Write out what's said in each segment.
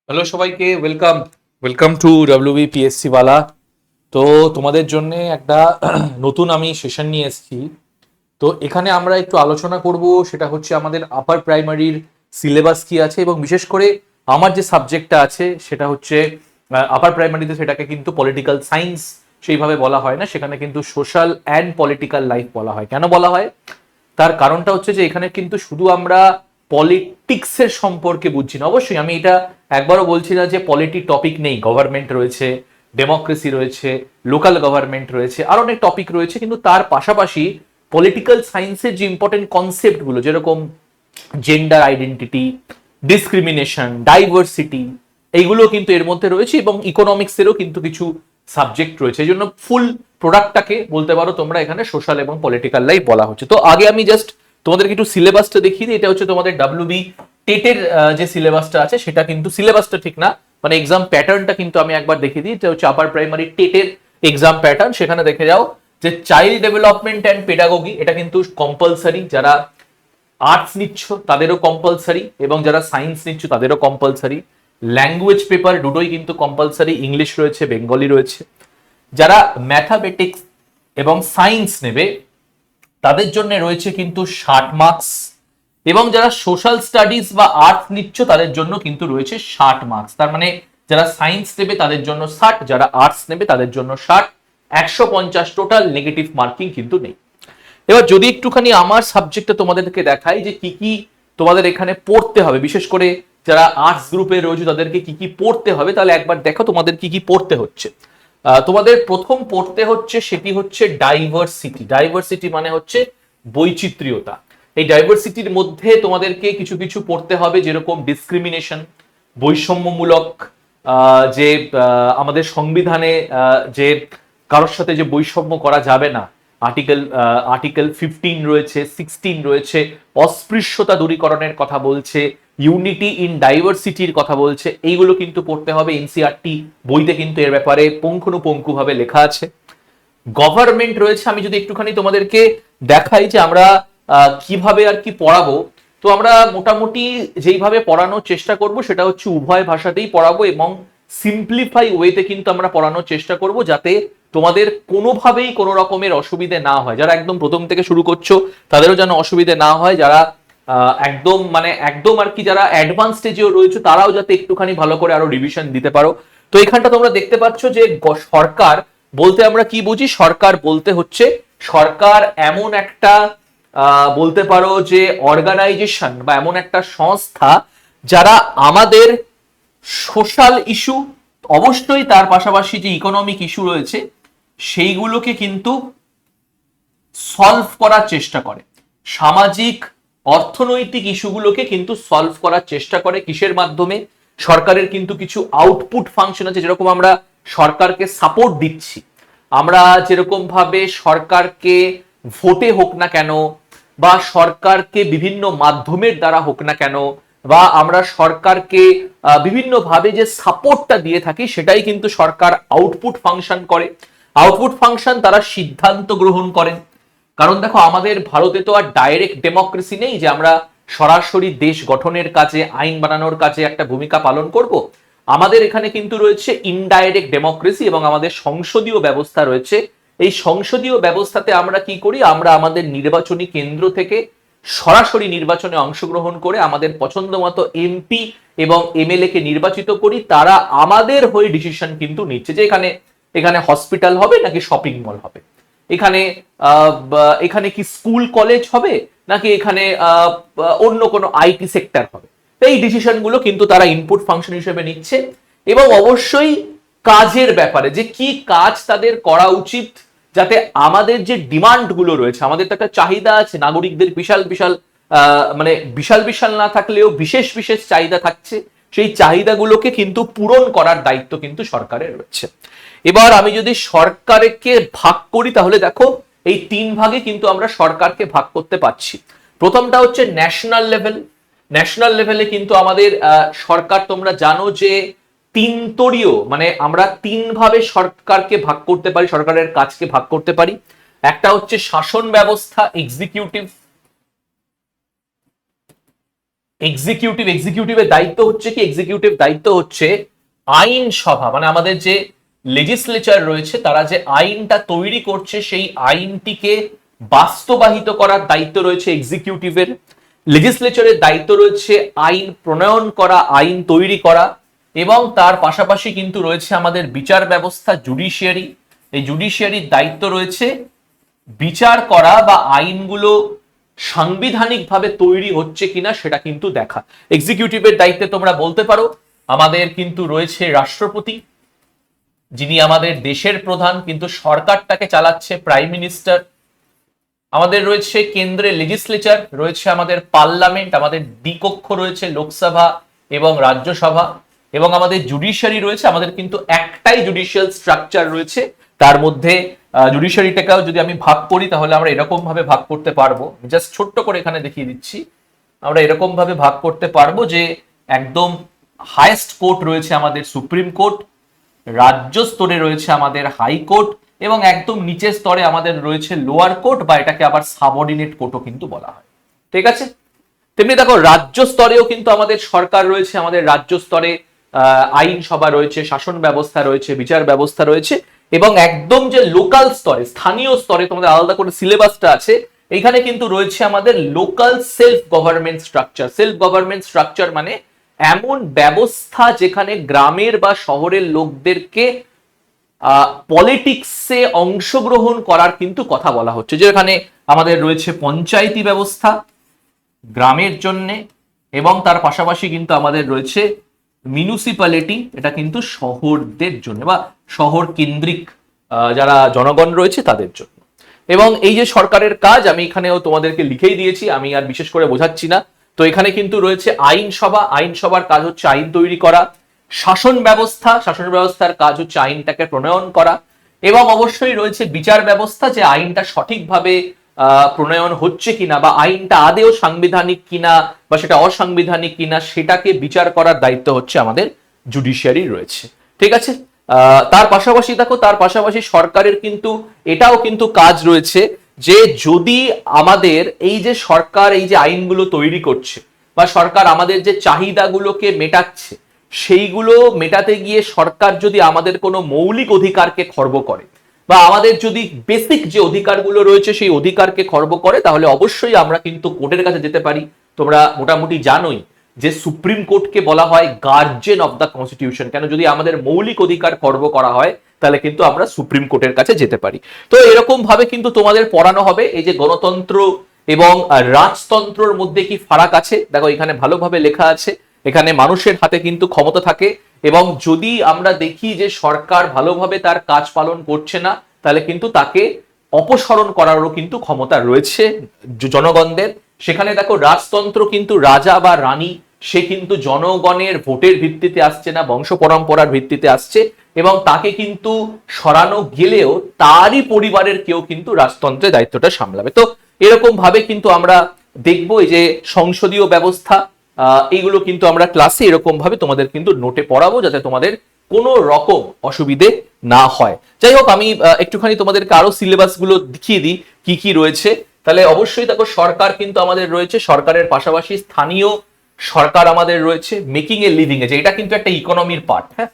Hello সবাইকে, welcome welcome to WBPSC ওয়ালা। তো তোমাদের জন্য একটা নতুন আমি সেশন নিয়ে এসেছি। তো এখানে আমরা একটু আলোচনা করব, সেটা হচ্ছে আমাদের আপার প্রাইমারির সিলেবাস কি আছে, এবং বিশেষ করে আমার যে সাবজেক্টটা আছে সেটা হচ্ছে আপার প্রাইমারিতে সেটাকে কিন্তু পলিটিক্যাল সায়েন্স সেইভাবে বলা হয় না, সেখানে কিন্তু সোশ্যাল অ্যান্ড পলিটিক্যাল লাইফ বলা হয়। কেন বলা হয়? তার কারণটা হচ্ছে যে এখানে কিন্তু শুধু আমরা পলিটিক্সের সম্পর্কে বুঝছি না। অবশ্যই আমি এটা একবারও বলছি না যে পলিটি টপিক নেই, গভর্নমেন্ট রয়েছে, ডেমোক্রেসি রয়েছে, লোকাল গভর্নমেন্ট রয়েছে, আর অনেক টপিক রয়েছে, কিন্তু তার পাশাপাশি পলিটিক্যাল সায়েন্সের যে ইম্পর্টেন্ট কনসেপ্টগুলো, যেরকম জেন্ডার আইডেন্টিটি, ডিসক্রিমিনেশন, ডাইভার্সিটি, এইগুলো কিন্তু এর মধ্যে রয়েছে, এবং ইকোনমিক্সেরও কিন্তু কিছু সাবজেক্ট রয়েছে। এই জন্য ফুল প্রোডাক্টটাকে বলতে পারো তোমরা এখানে সোশ্যাল এবং পলিটিক্যাল লাইফ বলা হচ্ছে। তো আগে আমি জাস্ট তোমাদেরকে একটু সিলেবাসটা দেখিয়ে দিই। এটা হচ্ছে তোমাদের ডাব্লিউবি টেটের যে সিলেবাসটা আছে, সেটা কিন্তু সিলেবাসটা ঠিক না, মানে এক্সাম প্যাটার্নটা কিন্তু আমি একবার দেখিয়ে দিই। এটা হচ্ছে আপার প্রাইমারি টেটের এক্সাম প্যাটার্ন। সেখানে দেখে যাও যে চাইল্ড ডেভেলপমেন্ট অ্যান্ড পেডাগোগি, এটা কিন্তু কম্পালসারি। যারা আর্টস নিচ্ছ তাদেরও কম্পালসারি, এবং যারা সায়েন্স নিচ্ছ তাদেরও কম্পালসারি। ল্যাঙ্গুয়েজ পেপার দুটোই কিন্তু কম্পালসারি, ইংলিশ রয়েছে, বেঙ্গলি রয়েছে। যারা ম্যাথামেটিক্স এবং সায়েন্স নেবে তাদের জন্য রয়েছে কিন্তু 60 মার্কস, এবং যারা সোশ্যাল স্টাডিজ বা আর্টস নিচ্ছ তাদের জন্য কিন্তু রয়েছে 60 মার্কস। তার মানে যারা সায়েন্স নেবে তাদের জন্য 60, যারা আর্টস নেবে তাদের জন্য 60, 150 টোটাল। নেগেটিভ মার্কিং কিন্তু নেই। এবার যদি একটুখানি আমার সাবজেক্টটা তোমাদেরকে দেখাই যে কি কি তোমাদের এখানে পড়তে হবে, বিশেষ করে যারা আর্টস গ্রুপে রয়েছে তাদেরকে কি কি পড়তে হবে, তাহলে একবার দেখো তোমাদের কি কি পড়তে হচ্ছে। তোমাদের প্রথম পড়তে হচ্ছে সেটি হচ্ছে ডাইভার্সিটি। ডাইভার্সিটি মানে হচ্ছে বৈচিত্র্যতা। এই ডাইভার্সিটির মধ্যে তোমাদেরকে কিছু কিছু পড়তে হবে, যেরকম ডিসক্রিমিনেশন, বৈষম্যমূলক, যে আমাদের সংবিধানে যে কারোর সাথে যে বৈষম্য করা যাবে না, আর্টিকেল 15 রয়েছে, 16 রয়েছে, অস্পৃশ্যতা দূরীকরণের কথা বলছে, ইউনিটি ইন ডাইভার্সিটির কথা বলছে। এইগুলো কিন্তু পড়তে হবে। এনসিইআরটি বইতে কিন্তু এর ব্যাপারে পুঙ্খানুপুঙ্খভাবে লেখা আছে। গভর্নমেন্ট রয়েছে। আমি যদি একটুখানি তোমাদেরকে দেখাই যে আমরা কিভাবে আর কি পড়াবো, তো আমরা মোটামুটি যেইভাবে পড়ানোর চেষ্টা করব সেটা হচ্ছে উভয় ভাষাতেই পড়াবো, এবং সিম্পলিফাই ওয়েতে কিন্তু আমরা পড়ানোর চেষ্টা করব, যাতে তোমাদের কোনোভাবেই কোনো রকমের অসুবিধে না হয়। যারা একদম প্রথম থেকে শুরু করছো তাদেরও যেন অসুবিধে না হয়, যারা একদম আর কি যারা অ্যাডভান্স স্টেজেও রয়েছে তারাও যাতে একটুখানি ভালো করে আরো রিভিশন দিতে পারো। তো এখানটা তোমরা দেখতে পাচ্ছ যে সরকার বলতে আমরা কি বুঝি। সরকার বলতে হচ্ছে সরকার এমন একটা বলতে পারো যে অর্গানাইজেশন বা এমন একটা সংস্থা যারা আমাদের সোশ্যাল ইস্যু, অবশ্যই তার পাশাপাশি যে ইকোনমিক ইস্যু রয়েছে সেইগুলোকে কিন্তু সলভ করার চেষ্টা করে। সামাজিক অর্থনৈতিক ইস্যুগুলোকে কিন্তু সলভ করার চেষ্টা করে। কিসের মাধ্যমে? সরকারের কিন্তু কিছু আউটপুট ফাংশন আছে, যেরকম আমরা সরকারকে সাপোর্ট দিচ্ছি, আমরা যেরকম ভাবে সরকারকে ভোটে হোক না কেন, বা সরকারকে বিভিন্ন মাধ্যমের দ্বারা হোক না কেন, বা আমরা সরকারকে বিভিন্ন ভাবে যে সাপোর্টটা দিয়ে থাকি, সেটাই কিন্তু সরকার আউটপুট ফাংশন করে। আউটপুট ফাংশন তারা সিদ্ধান্ত গ্রহণ করেন। কারণ দেখো, আমাদের ভারতে তো আর ডাইরেক্ট ডেমোক্রেসি নেই যে আমরা সরাসরি দেশ গঠনের কাজে, আইন বানানোর কাজে একটা ভূমিকা পালন করব। আমাদের এখানে কিন্তু রয়েছে ইনডাইরেক্ট ডেমোক্রেসি, এবং আমাদের সংসদীয় ব্যবস্থা রয়েছে। এই সংসদীয় ব্যবস্থাতে আমরা কি করি? আমরা আমাদের নির্বাচনী কেন্দ্র থেকে সরাসরি নির্বাচনে অংশগ্রহণ করে আমাদের পছন্দ মতো এমপি এবং এমএলএ কে নির্বাচিত করি। তারা আমাদের হয়ে ডিসিশন কিন্তু নিচ্ছে যে এখানে হসপিটাল হবে নাকি শপিং মল হবে, এখানে এখানে কি স্কুল কলেজ হবে, নাকি এখানে অন্য কোনো আইটি সেক্টর হবে। এই ডিসিশন গুলো কিন্তু তারা ইনপুট ফাংশন হিসেবে নিচ্ছে, এবং অবশ্যই কাজের ব্যাপারে যে কি কাজ তাদের করা উচিত, যাতে আমাদের যে ডিমান্ড গুলো রয়েছে, আমাদের তো একটা চাহিদা আছে, নাগরিকদের বিশাল বিশাল মানে বিশাল বিশাল না থাকলেও বিশেষ বিশেষ চাহিদা থাকছে, সেই চাহিদাগুলোকে কিন্তু পূরণ করার দায়িত্ব কিন্তু সরকারের রয়েছে। এবার আমি যদি সরকারকে ভাগ করি, তাহলে দেখো এই 3 ভাগে কিন্তু আমরা সরকারকে ভাগ করতে পারছি। প্রথমটা হচ্ছে ন্যাশনাল লেভেল। ন্যাশনাল লেভেলে কিন্তু আমাদের সরকার, তোমরা জানো যে 3 স্তরীয়, মানে আমরা 3 ভাবে সরকারকে ভাগ করতে পারি, সরকারের কাজকে ভাগ করতে পারি। একটা হচ্ছে শাসন ব্যবস্থা, এক্সিকিউটিভ। এক্সিকিউটিভের দায়িত্ব হচ্ছে কি, এক্সিকিউটিভ দায়িত্ব হচ্ছে আইনসভা, মানে আমাদের যে লেজিসলেচার রয়েছে তারা যে আইনটা তৈরি করছে সেই আইনটিকে বাস্তবায়িত করার দায়িত্ব রয়েছে এক্সিকিউটিভের। লেজিসলেচারের দায়িত্ব রয়েছে আইন প্রণয়ন করা, আইন তৈরি করা, এবং তার পাশাপাশি কিন্তু রয়েছে আমাদের বিচার ব্যবস্থা, জুডিশিয়ারি। এই জুডিশিয়ারির দায়িত্ব রয়েছে বিচার করা বা আইনগুলো সাংবিধানিকভাবে তৈরি হচ্ছে কিনা সেটা কিন্তু দেখা। এক্সিকিউটিভের দায়িত্বে তোমরা বলতে পারো আমাদের কিন্তু রয়েছে রাষ্ট্রপতি, যিনি আমাদের দেশের প্রধান, কিন্তু সরকারটাকে চালাচ্ছে প্রাইম মিনিস্টার। আমাদের রয়েছে কেন্দ্রে লেজিসলেচার, রয়েছে আমাদের পার্লামেন্ট, আমাদের দ্বিকক্ষ রয়েছে লোকসভা এবং রাজ্যসভা, এবং আমাদের জুডিশিয়ারি রয়েছে। আমাদের কিন্তু একটাই জুডিশিয়াল স্ট্রাকচার রয়েছে, তার মধ্যে জুডিশিয়ারিটাকেও যদি আমি ভাগ করি তাহলে আমরা এরকম ভাবে ভাগ করতে পারবো, জাস্ট ছোট্ট করে এখানে দেখিয়ে দিচ্ছি। আমরা এরকম ভাবে ভাগ করতে পারবো যে একদম হাইয়েস্ট কোর্ট রয়েছে আমাদের সুপ্রিম কোর্ট, রাজ্য স্তরে রয়েছে আমাদের হাইকোর্ট, এবং একদম নিচের স্তরে আমাদের রয়েছে লোয়ার কোর্ট, বা এটাকে আবার সাবঅর্ডিনেট কোর্টও কিন্তু বলা হয়। ঠিক আছে, তেমনি দেখো রাজ্য স্তরেও কিন্তু আমাদের সরকার রয়েছে, আমাদের রাজ্য স্তরে আইনসভা রয়েছে, শাসন ব্যবস্থা রয়েছে, বিচার ব্যবস্থা রয়েছে, এবং একদম যে লোকাল স্তরে, স্থানীয় স্তরে তোমাদের আলাদা করে সিলেবাসটা আছে, এইখানে কিন্তু রয়েছে আমাদের local self government structure. Self government structure মানে এমন ব্যবস্থা যেখানে গ্রামের বা শহরের লোকদেরকে পলিটিক্সে অংশগ্রহণ করার কিন্তু কথা বলা হচ্ছে, যেখানে আমাদের রয়েছে পঞ্চায়েতি ব্যবস্থা গ্রামের জন্য, এবং তার পাশাপাশি কিন্তু আমাদের রয়েছে মিউনিসিপ্যালিটি, এটা কিন্তু শহরদের জন্য বা শহর কেন্দ্রিক যারা জনগণ রয়েছে তাদের জন্য। এবং এই যে সরকারের কাজ আমি এখানেও তোমাদেরকে লিখেই দিয়েছি, আমি আর বিশেষ করে বোঝাচ্ছি না। তো এখানে কিন্তু রয়েছে আইনসভা, আইনসভার কাজ হচ্ছে আইন তৈরি করা। শাসন ব্যবস্থা, শাসন ব্যবস্থার কাজ হচ্ছে আইনটাকে প্রণয়ন করা, এবং অবশ্যই রয়েছে বিচার ব্যবস্থা, যে আইনটা সঠিকভাবে প্রণয়ন হচ্ছে কিনা বা আইনটা আদেও সাংবিধানিক কিনা বা সেটা অসাংবিধানিক কিনা সেটাকে বিচার করার দায়িত্ব হচ্ছে আমাদের জুডিশিয়ারি রয়েছে। ঠিক আছে, তার পাশাপাশি দেখো, তার পাশাপাশি সরকারের কিন্তু এটাও কিন্তু কাজ রয়েছে যে যদি আমাদের এই যে সরকার এই যে আইনগুলো তৈরি করছে বা সরকার আমাদের যে চাহিদাগুলোকে মেটাচ্ছে, সেইগুলো মেটাতে গিয়ে সরকার যদি আমাদের কোনো মৌলিক অধিকারকে খর্ব করে বা আমাদের যদি বেসিক যে অধিকারগুলো রয়েছে সেই অধিকারকে খর্ব করে, তাহলে অবশ্যই আমরা কিন্তু কোর্টের কাছে যেতে পারি। তোমরা মোটামুটি জানোই যে সুপ্রিম কোর্টকে বলা হয় গার্জিয়ান অফ দ্য কনস্টিটিউশন। কেন, যদি আমাদের মৌলিক অধিকার খর্ব করা হয় তাহলে কিন্তু আমরা সুপ্রিম কোর্টের কাছে যেতে পারি। তো এরকম ভাবে কিন্তু তোমাদের পড়ানো হবে এই যে গণতন্ত্র এবং রাজতন্ত্রের মধ্যে কি ফারাক আছে। দেখো এখানে ভালোভাবে লেখা আছে, এখানে মানুষের হাতে কিন্তু ক্ষমতা থাকে, এবং যদি আমরা দেখি যে সরকার ভালোভাবে তার কাজ পালন করছে না তাহলে কিন্তু তাকে অপসারণ করারও কিন্তু ক্ষমতা রয়েছে জনগণদের। সেখানে দেখো রাজতন্ত্র কিন্তু রাজা বা রানী, সে কিন্তু জনগণের ভোটের ভিত্তিতে আসছে না, বংশ পরম্পরার ভিত্তিতে আসছে, এবং তাকে কিন্তু সরানো গেলেও তারই পরিবারের কেউ কিন্তু রাজতন্ত্রের দায়িত্বটা সামলাবে। তো এরকম ভাবে কিন্তু আমরা দেখবো এই যে সংসদীয় ব্যবস্থা, এইগুলো কিন্তু আমরা ক্লাসে এরকম ভাবে তোমাদের কিন্তু নোটে পড়াবো, যাতে তোমাদের কোনো রকম অসুবিধে না হয়। যাই হোক, আমি একটুখানি তোমাদেরকে আরো সিলেবাস গুলো দেখিয়ে দিই কি কি রয়েছে। তাহলে অবশ্যই দেখো সরকার কিন্তু আমাদের রয়েছে, সরকারের পাশাপাশি স্থানীয় সরকার আমাদের রয়েছে, মেকিং এ লিভিং এ, যে এটা কিন্তু একটা ইকোনমির পার্ট। হ্যাঁ,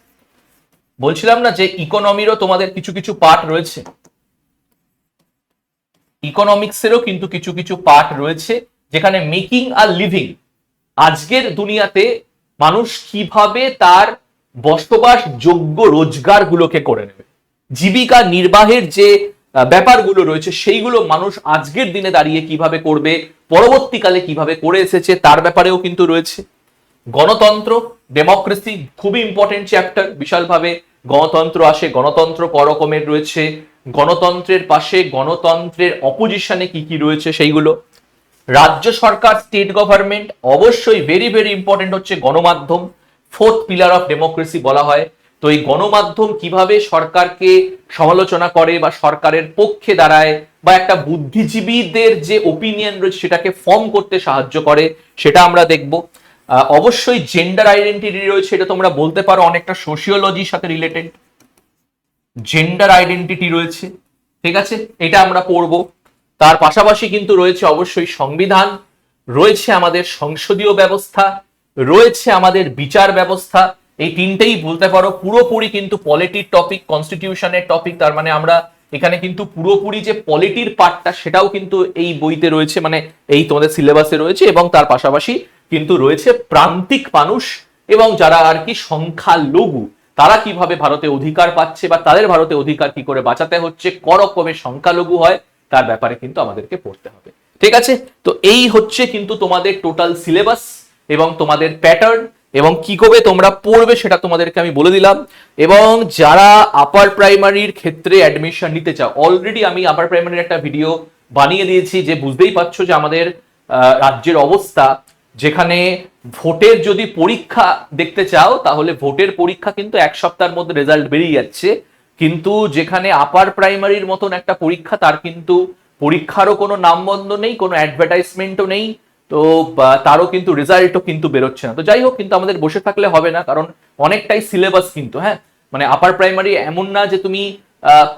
বলছিলাম না যে ইকোনমিরও তোমাদের কিছু কিছু পার্ট রয়েছে, ইকোনমিক্সেরও কিন্তু কিছু কিছু পার্ট রয়েছে, যেখানে মেকিং আর লিভিং, আজকের দুনিয়াতে মানুষ কিভাবে তার বসবাস যোগ্য রোজগার গুলোকে করে নেবে, জীবিকা নির্বাহের যে ব্যাপারগুলো রয়েছে সেইগুলো মানুষ আজকের দিনে দাঁড়িয়ে কিভাবে করবে, পরবর্তীকালে কিভাবে করে এসেছে তার ব্যাপারেও কিন্তু রয়েছে। গণতন্ত্র, ডেমোক্রেসি খুবই ইম্পর্টেন্ট চ্যাপ্টার, বিশালভাবে গণতন্ত্র আসে, গণতন্ত্র ক রকমের রয়েছে, গণতন্ত্রের পাশে গণতন্ত্রের অপোজিশনে কি কি রয়েছে সেইগুলো। রাজ্য সরকার, স্টেট গভর্নমেন্ট, অবশ্যই ভেরি ভেরি ইম্পর্টেন্ট হচ্ছে গণমাধ্যম, ফোর্থ পিলার অফ ডেমোক্রেসি বলা হয়। তো এই গণমাধ্যম কিভাবে সরকারকে সমালোচনা করে বা সরকারের পক্ষে দাঁড়ায় বা একটা বুদ্ধিজীবীদের যে ওপিনিয়ন রয়েছে সেটাকে ফর্ম করতে সাহায্য করে, সেটা আমরা দেখব। অবশ্যই জেন্ডার আইডেন্টিটি রয়েছে, এটা তোমরা বলতে পারো অনেকটা সোশিওলজির সাথে রিলেটেড, জেন্ডার আইডেন্টিটি রয়েছে। ঠিক আছে, এটা আমরা পড়বো। তার পাশাপাশি কিন্তু রয়েছে অবশ্যই সংবিধান, রয়েছে আমাদের সংসদীয় ব্যবস্থা, রয়েছে আমাদের বিচার ব্যবস্থা। এই তিনটেই বলতে পারো পুরোপুরি কিন্তু পলিটির টপিক, কনস্টিটিউশনের টপিক। তার মানে আমরা এখানে কিন্তু পুরোপুরি যে পলিটির পার্টটা সেটাও কিন্তু এই বইতে রয়েছে, মানে এই তোমাদের সিলেবাসে রয়েছে। এবং তার পাশাপাশি কিন্তু রয়েছে প্রান্তিক মানুষ এবং যারা আর কি সংখ্যালঘু, তারা কিভাবে ভারতে অধিকার পাচ্ছে বা তাদের ভারতে অধিকার কি করে বাঁচাতে হচ্ছে, করকমে সংখ্যালঘু হয় তার ব্যাপারে কিন্তু আমাদেরকে পড়তে হবে। ঠিক আছে, তো এই হচ্ছে কিন্তু তোমাদের টোটাল সিলেবাস এবং তোমাদের প্যাটার্ন, এবং কি করে তোমরা পড়বে সেটা তোমাদেরকে আমি বলে দিলাম। এবং যারা আপার প্রাইমারির ক্ষেত্রে অ্যাডমিশন নিতে চাও, অলরেডি আমি আপার প্রাইমারির একটা ভিডিও বানিয়ে দিয়েছি, যে বুঝতেই পারছো যে আমাদের রাজ্যের অবস্থা, যেখানে ভোটের যদি পরীক্ষা দেখতে চাও তাহলে ভোটের পরীক্ষা কিন্তু এক সপ্তাহের মধ্যে রেজাল্ট বেরিয়ে যাচ্ছে, কিন্তু যেখানে আপার প্রাইমারির মতন একটা পরীক্ষা, তার কিন্তু পরীক্ষারও কোনো নামবন্ধ নেই, কোনো অ্যাডভার্টাইজমেন্টও নেই, তো তারও কিন্তু রেজাল্টও কিন্তু বেরোচ্ছে না। তো যাই হোক, কিন্তু আমাদের বসে থাকলে হবে না, কারণ অনেকটাই সিলেবাস কিন্তু, হ্যাঁ, মানে আপার প্রাইমারি এমন না যে তুমি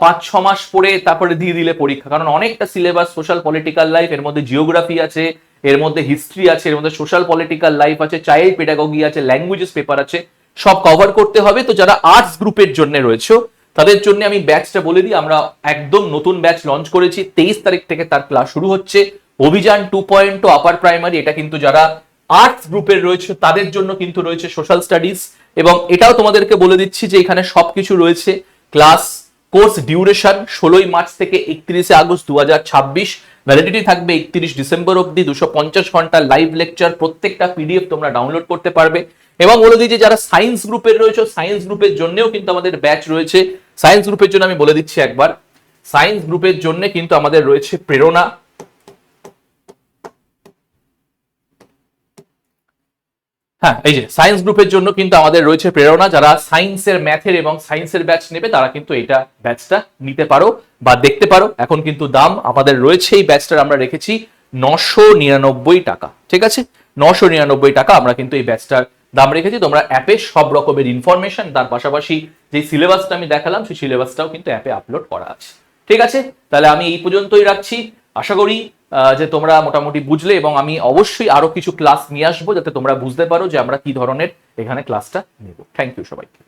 5-6 মাস পড়ে তারপরে দিয়ে দিলে পরীক্ষা, কারণ অনেকটা সিলেবাস, সোশ্যাল পলিটিক্যাল লাইফ, এর মধ্যে জিওগ্রাফি আছে, এর মধ্যে হিস্ট্রি আছে, এর মধ্যে সোশ্যাল পলিটিক্যাল লাইফ আছে, চাইল্ড পেডাগোগি আছে, ল্যাঙ্গুয়েজেস পেপার আছে, সব কভার করতে হবে। তো যারা আর্টস গ্রুপের জন্য রয়েছে তাদের জন্য আমি ব্যাচটা বলে দিই, আমরা একদম নতুন ব্যাচ লঞ্চ করেছি, 23 তারিখ থেকে তার ক্লাস শুরু হচ্ছে। অভিযান 2.0 আপার প্রাইমারি, এটা কিন্তু যারা আর্টস গ্রুপের রয়েছে তাদের জন্য কিন্তু রয়েছে সোশ্যাল স্টাডিজ। এবং এটাও তোমাদেরকে বলে দিচ্ছি যে এখানে সবকিছু রয়েছে। ক্লাস কোর্স ডিউরেশন 16 মার্চ থেকে 31 আগস্ট 2026, ভ্যালিডিটি থাকবে 31 ডিসেম্বর অব্দি, 250 ঘন্টা লাইভ লেকচার, প্রত্যেকটা পিডিএফ তোমরা ডাউনলোড করতে পারবে। এবং বলে দিই যে যারা সায়েন্স গ্রুপের রয়েছে, সায়েন্স গ্রুপের জন্যও কিন্তু আমাদের ব্যাচ রয়েছে। সায়েন্স গ্রুপের জন্য আমি বলে দিচ্ছি একবার, সায়েন্স গ্রুপের জন্য কিন্তু আমাদের রয়েছে প্রেরণা, হ্যাঁ এই যে সায়েন্স গ্রুপের জন্য কিন্তু আমাদের রয়েছে প্রেরণা। যারা সায়েন্সের, ম্যাথের এবং সায়েন্সের ব্যাচ নেবে তারা কিন্তু এটা ব্যাচটা নিতে পারো বা দেখতে পারো। এখন কিন্তু দাম আমাদের রয়েছে, এই ব্যাচটার আমরা রেখেছি 999 টাকা। ঠিক আছে, 999 টাকা আমরা কিন্তু এই ব্যাচটার দাম রেখেছি। তোমরা অ্যাপে সব রকমের ইনফরমেশন, তার পাশাপাশি যে সিলেবাসটা আমি দেখালাম সেই সিলেবাসটাও কিন্তু অ্যাপে আপলোড করা আছে। ঠিক আছে, তাহলে আমি এই পর্যন্তই রাখছি। আশা করি যে তোমরা মোটামুটি বুঝলে, এবং আমি অবশ্যই আরো কিছু ক্লাস নিয়ে আসবো যাতে তোমরা বুঝতে পারো যে আমরা কি ধরনের এখানে ক্লাসটা নেব। থ্যাংক ইউ সবাইকে।